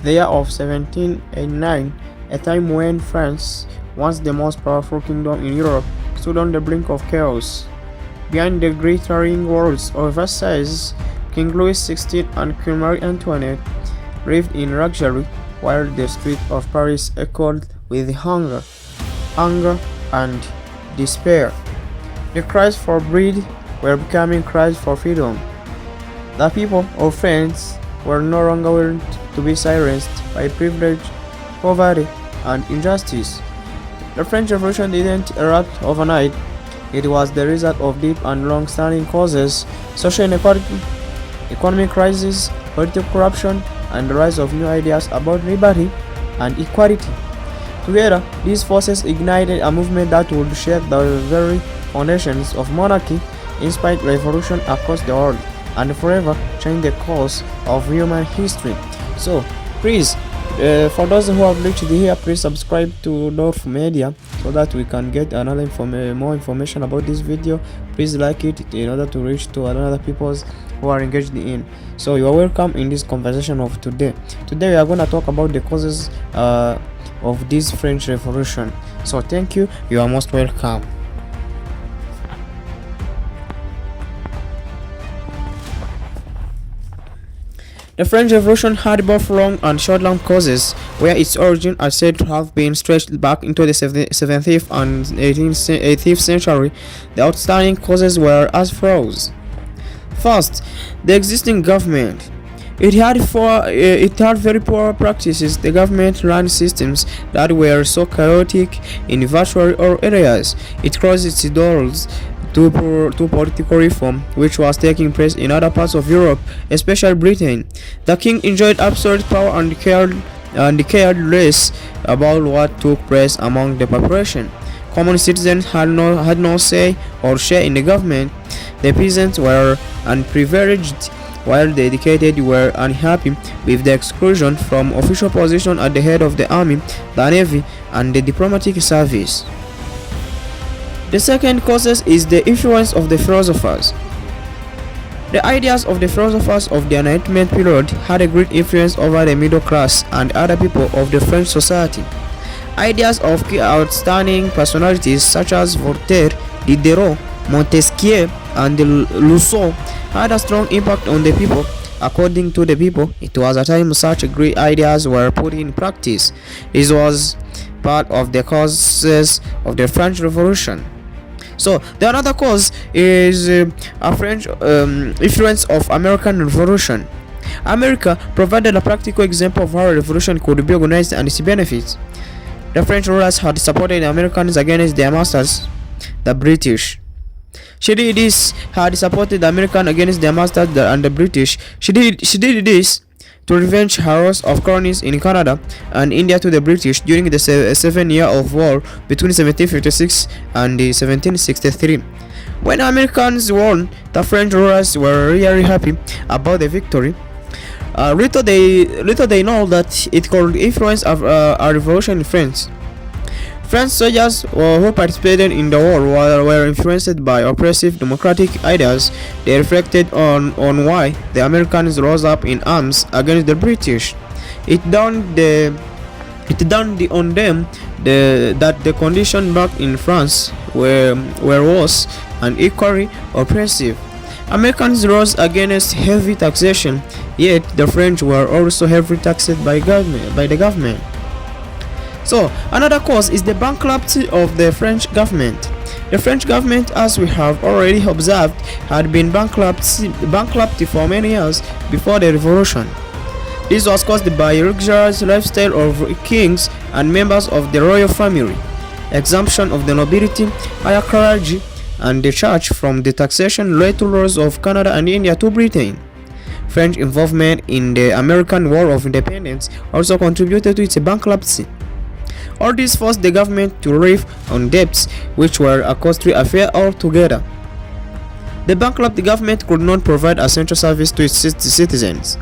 The year of 1789, a time when France, once the most powerful kingdom in Europe, stood on the brink of chaos. Behind the glittering walls of Versailles, King Louis XVI and Queen Marie Antoinette lived in luxury, while the streets of Paris echoed with hunger, and despair. The cries for bread were becoming cries for freedom. The people of France were no longer willing to be silenced by privilege, poverty, and injustice. The French Revolution didn't erupt overnight. It was the result of deep and long-standing causes: social inequality, economic crisis, political corruption, and the rise of new ideas about liberty and equality. Together, these forces ignited a movement that would shake the very foundations of monarchy, inspire revolution across the world, and forever change the course of human history. So, please, for those who have reached here, please subscribe to North Media so that we can get more information about this video. Please like it in order to reach to other peoples who are engaged in. So you are welcome in this conversation of today. Today we are going to talk about the causes of this French Revolution. So thank you. You are most welcome. The French Revolution had both long and short-term causes, where its origin are said to have been stretched back into the 17th and 18th century. The outstanding causes were as follows. First, the existing government. It had very poor practices. The government ran systems that were so chaotic in virtual all areas. It closed its doors to political reform, which was taking place in other parts of Europe, especially Britain. The king enjoyed absolute power and cared less about what took place among the population. Common citizens had no say or share in the government. The peasants were unprivileged, while the educated were unhappy with the exclusion from official position at the head of the army, the navy, and the diplomatic service. The second cause is the influence of the philosophers. The ideas of the philosophers of the Enlightenment period had a great influence over the middle class and other people of the French society. Ideas of key outstanding personalities such as Voltaire, Diderot, Montesquieu, and Rousseau had a strong impact on the people. According to the people, it was a time such great ideas were put in practice. This was part of the causes of the French Revolution. So the another cause is a French influence of American Revolution. America provided a practical example of how a revolution could be organized and its benefits. The French rulers had supported the Americans against their masters, the British. She did had supported the Americans against their masters and the British. She did this to revenge her loss of colonies in Canada and India to the British during the 7-year war between 1756 and 1763. When Americans won, the French rulers were really happy about the victory. Little they know that it could influence a revolution in France. French soldiers who participated in the war were influenced by oppressive democratic ideas. They reflected on why the Americans rose up in arms against the British. It dawned on them that the conditions back in France were worse and equally oppressive. Americans rose against heavy taxation, yet the French were also heavily taxed by the government. So, another cause is the bankruptcy of the French government. The French government, as we have already observed, had been bankrupt for many years before the revolution. This was caused by luxurious lifestyle of kings and members of the royal family, exemption of the nobility, higher clergy, and the church from the taxation led to laws of Canada and India to Britain. French involvement in the American War of Independence also contributed to its bankruptcy. All this forced the government to live on debts, which were a costly affair altogether. The bankrupt government could not provide essential service to its citizens.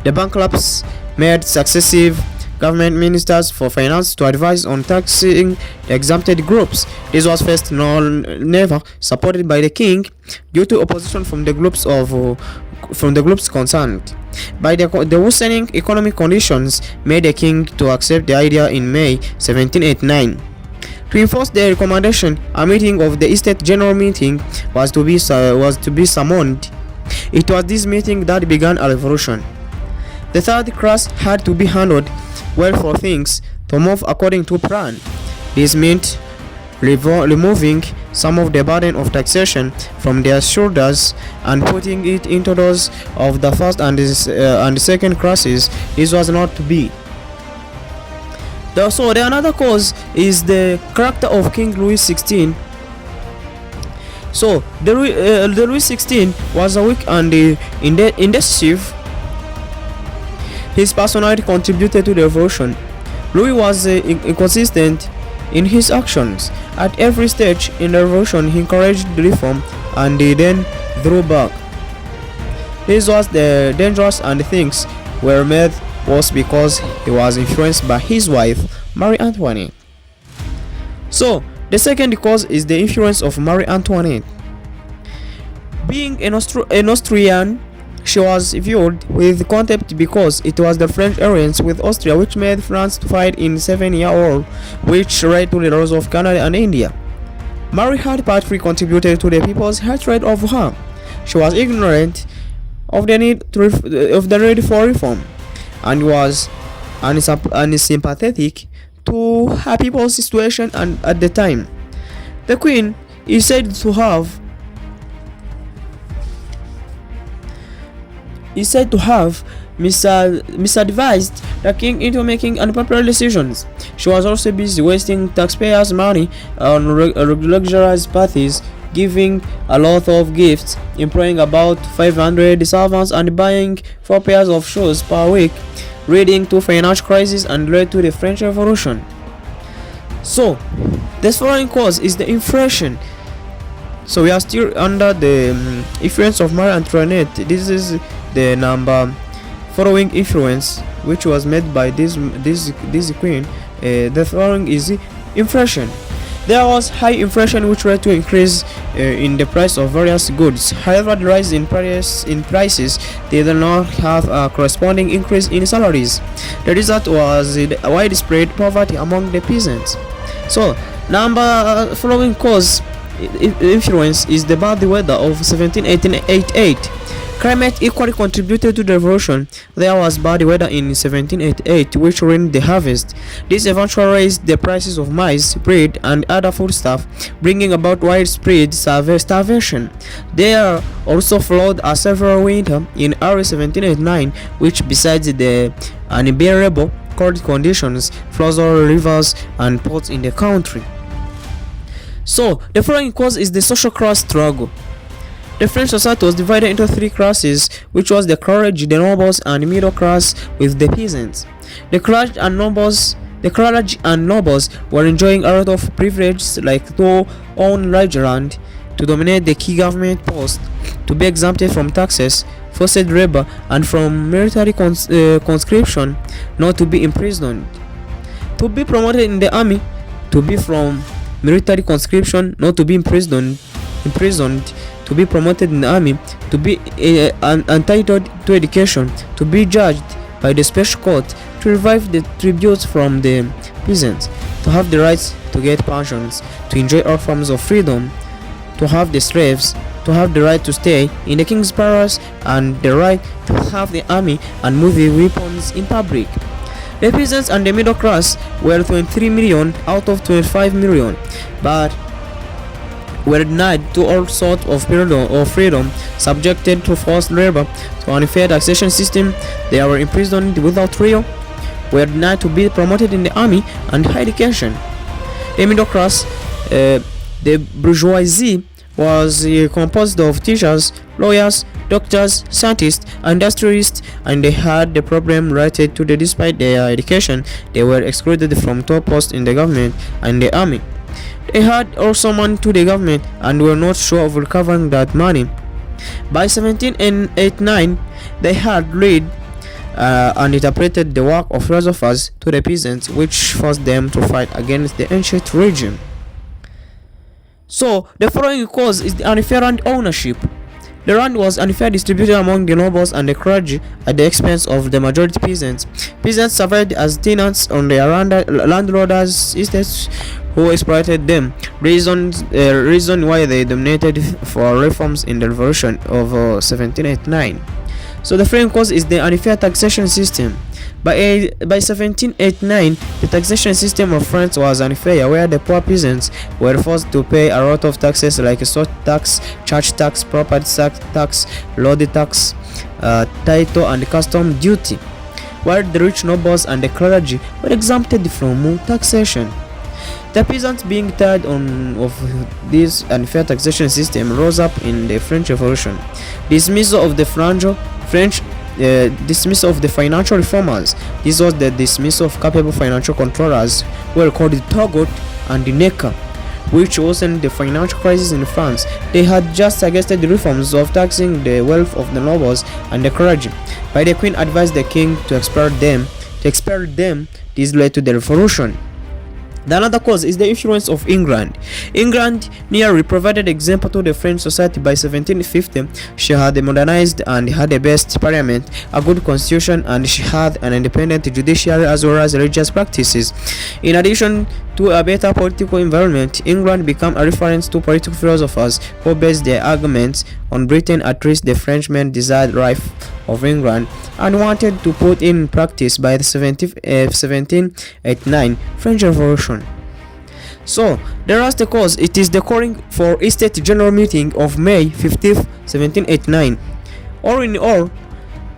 The bankrupts made successive government ministers for finance to advise on taxing the exempted groups. This was first never supported by the king due to opposition from the groups of from the groups concerned. By the worsening economic conditions made the king to accept the idea in May 1789. To enforce the recommendation, a meeting of the Estate General Meeting was to be summoned. It was this meeting that began a revolution. The third class had to be handled well for things to move according to plan. This meant removing some of the burden of taxation from their shoulders and putting it into those of the first and the second classes. This was not to be. So the another cause is the character of King Louis XVI. So the Louis XVI was a weak and indecisive. His personality contributed to the revolution. Louis was inconsistent in his actions. At every stage in the revolution, he encouraged reform and he then drew back. This was the dangerous, and things were made worse because he was influenced by his wife, Marie Antoinette. So, the second cause is the influence of Marie Antoinette. Being an Austrian, she was viewed with contempt because it was the French alliance with Austria which made France to fight in 7-year war, which led to the loss of Canada and India. Marie had partly contributed to the people's hatred of her. She was ignorant of the need for reform and was unsympathetic to her people's situation and at the time. The queen is said to have misadvised the king into making unpopular decisions. She was also busy wasting taxpayers' money on luxurious parties, giving a lot of gifts, employing about 500 servants, and buying 4 pairs of shoes per week, leading to financial crisis and led to the French Revolution. So, this following cause is the inflation. So we are still under the influence of Marie Antoinette. This is the number following influence which was made by this queen. The following is inflation. There was high inflation which led to increase in the price of various goods. However, the rise in prices did not have a corresponding increase in salaries. The result was widespread poverty among the peasants. So, number following cause influence is the bad weather of 1788. Climate equally contributed to the revolution. There was bad weather in 1788 which ruined the harvest. This eventually raised the prices of maize, bread, and other foodstuff, bringing about widespread starvation. There also followed a severe winter in early 1789, which, besides the unbearable cold conditions, flooded rivers and ports in the country. So, the following cause is the social class struggle. The French society was divided into 3 classes, which was the clergy, the nobles, and the middle class with the peasants. The clergy and nobles were enjoying a lot of privileges like to own large land, to dominate the key government posts, to be exempted from taxes, forced labor, and from military conscription, not to be imprisoned, to be promoted in the army, to be from military conscription, not to be imprisoned, to be promoted in the army, to be entitled to education, to be judged by the special court, to revive the tributes from the peasants, to have the rights to get pensions, to enjoy all forms of freedom, to have the slaves, to have the right to stay in the king's palace, and the right to have the army and move the weapons in public. The peasants and the middle class were 23 million out of 25 million, but were denied to all sorts of freedom, subjected to forced labor, to an unfair taxation system. They were imprisoned without trial, were denied to be promoted in the army and higher education. The middle class, the bourgeoisie, was composed of teachers, lawyers, doctors, scientists, industrialists, and they had the problem related to the despite their education, they were excluded from top posts in the government and the army. They had also money to the government and were not sure of recovering that money. By 1789, they had read and interpreted the work of philosophers to the peasants, which forced them to fight against the ancient regime. So, the following cause is the unfair ownership. The land was unfairly distributed among the nobles and the clergy at the expense of the majority peasants. Peasants survived as tenants on their landlords' estates who exploited them. Reason why they dominated for reforms in the revolution of 1789. So the frame cause is the unfair taxation system. By 1789, the taxation system of France was unfair, where the poor peasants were forced to pay a lot of taxes like salt tax, church tax, property tax, lodi tax, title and custom duty, while the rich nobles and the clergy were exempted from taxation. The peasants, being tired of this unfair taxation system, rose up in the French Revolution. Dismissal of the dismissal of the financial reformers. This was the dismissal of capable financial controllers who were called Turgot and Necker, which worsened the financial crisis in France. They had just suggested the reforms of taxing the wealth of the nobles and the clergy, but the queen advised the king to expel them. This led to the revolution. The another cause is the influence of England. England nearly provided example to the French society. By 1750, she had modernized and had the best parliament, a good constitution, and she had an independent judiciary as well as religious practices. In addition to a better political environment, England became a reference to political philosophers who based their arguments on Britain. At least the Frenchmen desired life of England and wanted to put in practice by the 1789 French Revolution. So, the last cause, it is the calling for Estate General Meeting of May 15th, 1789. All in all,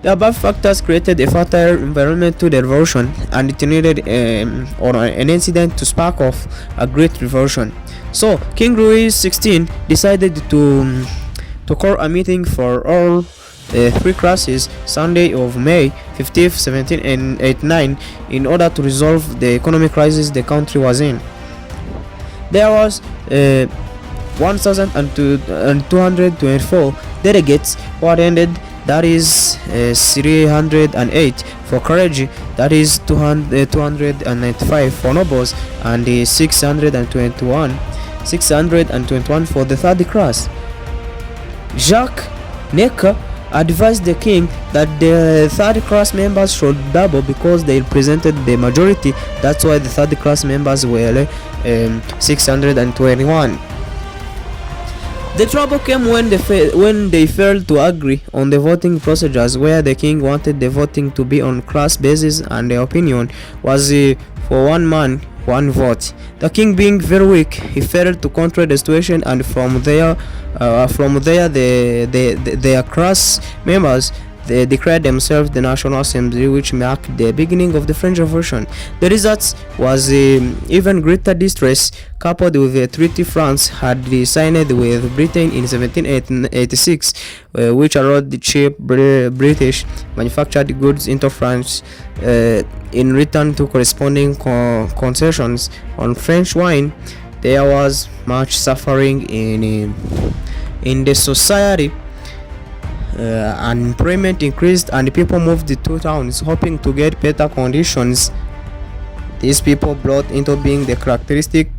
the above factors created a fertile environment to the revolution, and it needed an incident to spark off a great revolution. So, King Louis XVI decided to call a meeting for all three classes Sunday of May 15th, 1789 in order to resolve the economic crisis the country was in. There was 1,224 delegates who attended, that is 308 for clergy, that is 295 for nobles, and 621 for the third class. Jacques Necker advised the king that the third class members should double because they represented the majority. That's why the third class members were 621. The trouble came when they failed to agree on the voting procedures, where the king wanted the voting to be on class basis and the opinion was for one man, one vote. The king, being very weak, he failed to control the situation, and from there their class members, they declared themselves the National Assembly, which marked the beginning of the French Revolution. The result was even greater distress, coupled with the treaty France had signed with Britain in 1786, which allowed the cheap British manufactured goods into France in return to corresponding concessions on French wine. There was much suffering in the society. Unemployment increased and people moved to towns hoping to get better conditions. These people brought into being the characteristic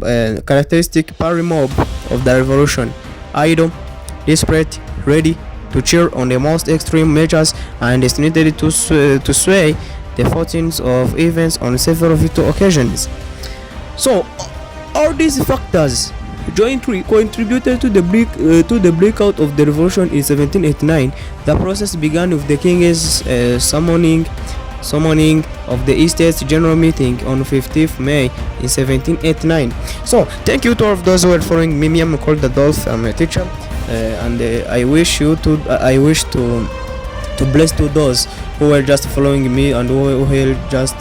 party mob of the revolution, idle, desperate, ready to cheer on the most extreme measures, and destined to sway the fortunes of events on several vital occasions. So, all these factors jointly contributed to the breakout of the revolution in 1789. The process began with the king's summoning of the Estates General Meeting on 15th May in 1789. So, thank you to all of those who are following me. I'm called Adolf. I'm a teacher, and I wish to bless to those who are just following me and who are just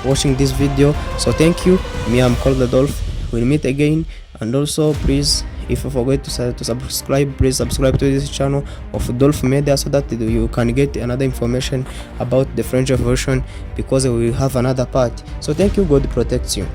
watching this video. So, thank you. I'm called Adolf. We'll meet again. And also, please, if you forget to subscribe, please subscribe to this channel of Dolph Media so that you can get another information about the French Revolution, because we will have another part. So thank you. God protects you.